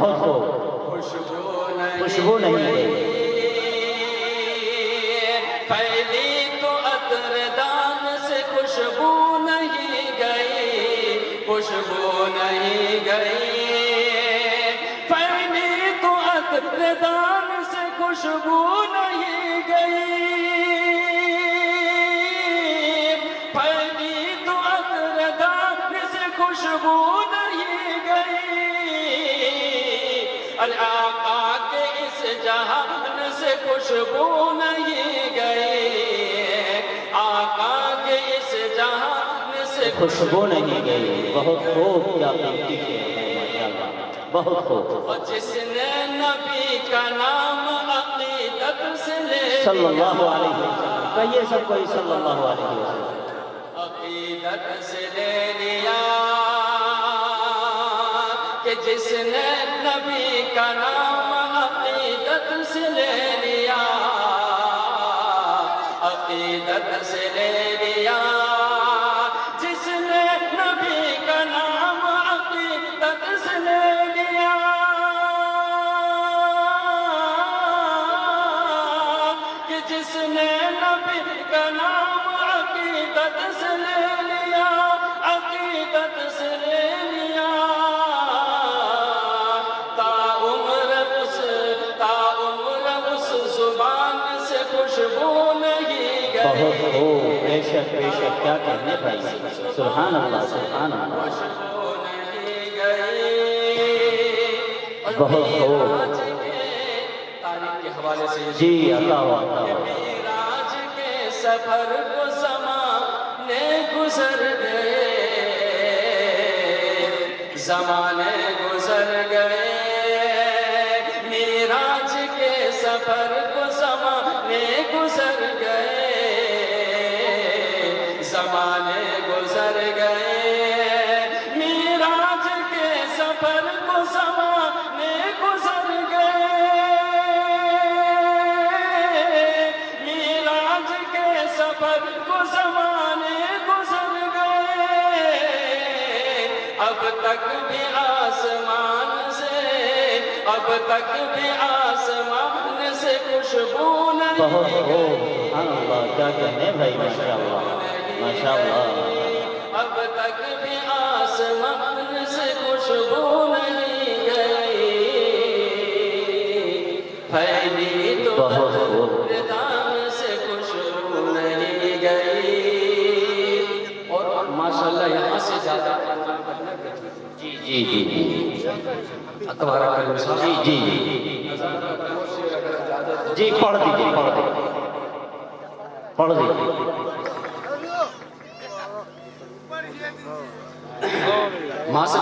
بہت خوب. خوشبو نہیں گئی. پھیلی تو عطر دان سے خوشبو نہیں گئی، خوشبو نہیں گئی. پھیلی تو عطر دان سے خوشبو نہیں گئی، پھیلی تو عطر دان سے خوشبو نہیں گئی. آقا کے اس جہان سے خوشبو نہیں گئی، آقا کے اس جہان سے خوشبو نہیں گئی. بہت خوب. کیا قیمتی شعر ہے ماشاءاللہ. بہت خوب. اور جس نے نبی کا نام عقیدت سے لے صلی اللہ علیہ وسلم. کہیے سب کوئی صلی اللہ علیہ وسلم. عقیدت سے لے لیا کہ جس نے نبی کا نام عقیدت سے لے لیا، عقیدت سے لے لیا. جس نے نبی کا نام عقیدت سے لے لیا، کہ جس نے نبی کا نام عقیدت سے لے لیا، عقیدت سے لے لیا. تا عمر اس زبان سے خوشبو نہیں گئی. بہت خوب. بے شک بے شک. کیا کہنے بھائی. سبحان اللہ سبحان اللہ. خوشبو نہیں گئی. بہت خوب. تاریخ کے حوالے سے جی اللہ اللہ. معراج کے سفر کو زمانے گزر گئے، زمانے گزر گئے. معراج کے سفر کو زمانے گزر گئے، زمانے گزر گئے. معراج کے سفر کو زمانے گزر گئے، معراج کے سفر کو زمانے گزر گئے. اب تک بھی آسمان سے، اب تک بھی آسمان سے خوشبو نہیں. بہت خوب. سبحان اللہ. کیا کہنے بھائی. ماشاءاللہ ماشاءاللہ. اب تک بھی آسمان سے خوشبو نہیں گئی، پھیلی تو بہت خوب. دام سے خوشبو نہیں گئی. اور ماشاءاللہ یہاں سے زیادہ جی جی جی جی تمہارا کریم صاحب جی جی جی. پڑھ دیجیے پڑھ دیجیے پڑھ دیجیے. ماں سے